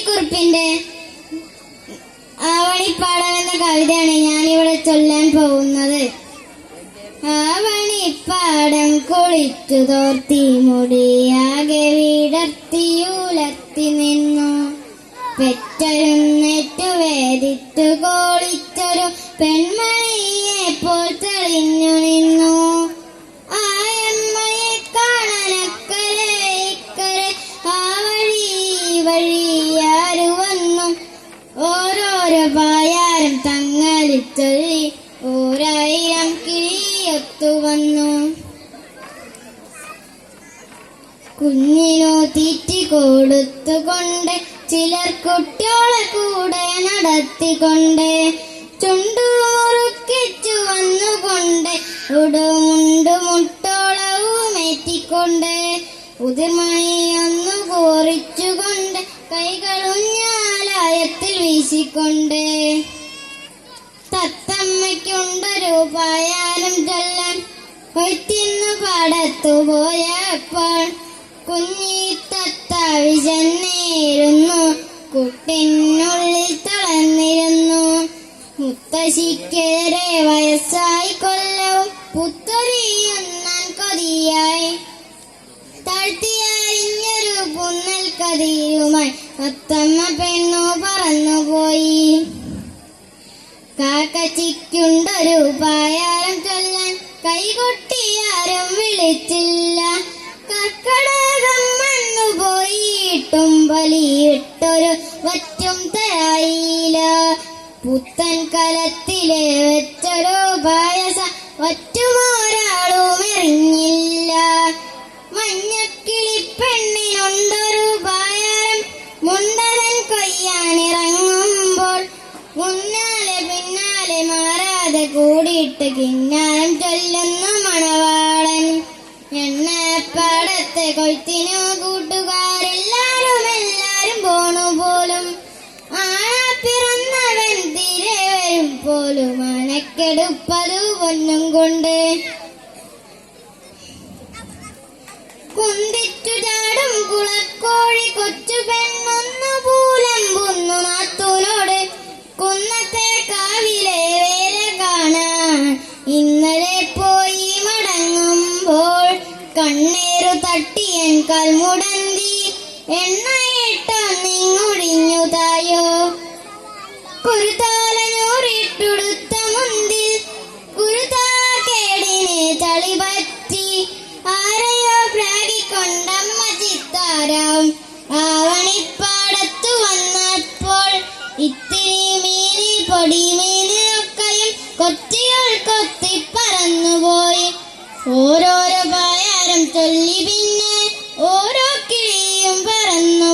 കുറിപ്പിന്റെ ആവണിപ്പാടം എന്ന കവിതയാണ് ഞാനിവിടെ ചൊല്ലാൻ പോകുന്നത്. ആവണിപ്പാടം കുളിച്ചു തോർത്തി മുടിയാകെ വിടർത്തിയുലർത്തി നിന്നു. പെറ്റരുന്നേറ്റു വേദിച്ചു കോളിച്ചൊരു പെൺമണിയെ പോൽ തെളിഞ്ഞു നിന്നു. ആയമ്മയെ കാണനക്കരെ ഇക്കരെ ആ വഴി വഴിയാരു വന്നു. ഓരോരോ പായാരം തങ്ങളിൽ ചൊല്ലി ഓരായിരം കിളിയൊത്തു വന്നു. കുഞ്ഞിനു തീറ്റി കൊടുത്തുകൊണ്ട് ചിലർ കുട്ടിയോളെ കൂടെ നടത്തിക്കൊണ്ട് ചുണ്ടു മുറുക്കിച്ചു വന്നുകൊണ്ട് ഉടുമുണ്ടു മുട്ടോളവുമേറ്റിക്കൊണ്ട് ഉതിർമണിയൊന്നു കോറിച്ചുകൊണ്ട് കൈകളുഞ്ഞാലായത്തിൽ വീശിക്കൊണ്ട് തത്തമ്മയ്ക്കുണ്ടൊരു പായാരം ചൊല്ലാൻ കൊയ്ത്തിന്നു പാടത്തു പോയപ്പോൾ കുഞ്ഞി തത്ത വിശന്നേരുന്നു. കുട്ടിനുള്ളിൽ തളർന്നിരുന്നു. മുത്തശ്ശിക്കേറെ വയസ്സായി കൊല്ലവും പുത്തൊരിയുന്നാൻ കൊതിയായി. താഴ്ത്തിയരിഞ്ഞൊരു പുന്നൽ കതിരുമായി തത്തമ്മ പെണ്ണു പറന്നുപോയി. കാക്കച്ചിക്കുണ്ടൊരു പായാരം ചൊല്ലാൻ കൈകൊട്ടിയാരും വിളിച്ചില്ല. കർക്കടകം വന്നു പോയിട്ടും ബലിയിട്ടൊരു വറ്റും തരായില്ല. പുത്തൻ കലത്തിലെ വെച്ചൊരു പായസ വറ്റുമൊരാളും എറിഞ്ഞില്ല. മഞ്ഞക്കിളിപ്പെണ്ണിനുണ്ടൊരു പായാരം മുണ്ടകൻ കൊയ്യാനിറങ്ങുമ്പോൾ മുന്നാലെ പിന്നാലെ മാറാതെ കൂടിയിട്ട് കിന്നാരം ചൊല്ലുന്നു മണവാളൻ. എണ്ണപ്പാടത്തെ കൊയ്ത്തിനു കൂട്ടുകാരെല്ലാരും പോണു പോലും. ആണാ പിറന്നവൻ തിരെ വരും പോലും അനക്കെടുപ്പതു പൊന്നും കൊണ്ട്. കുന്തിച്ചു ചാടും കുളക്കോഴി കൊച്ചു പെണ്ണൊന്നു പൂലമ്പുന്നു നാത്തൂനോട്. കുന്നത്തെ കാവിലെ വേല കാണാൻ ഇന്നലെ പോയി മടങ്ങുമ്പോൾ കണ്ണേറു തട്ടിയൻ കൽമുടന്തി എണ്ണയിട്ടൊന്നിങ്ങൊടിഞ്ഞു തായോ. കുരുതാലഞ്ഞൂറിട്ടുടുത്ത മുന്തിൽ കുരുതാക്കേടിനെ ചളിപറ്റി ആരെയോ പ്രാഗിക്കൊണ്ടമ്മ ചിത്താരാം ആവണിപ്പാടത്തു വന്നപ്പോൾ ഇത്തിരി മീനി പൊടി മീനിനൊക്കെയും കൊത്തികൾ കൊത്തി പറന്നുപോയി. ഓരോരോ പായാരം ചൊല്ലി പിന്നെ ഓരോ കിളിയും പറന്നു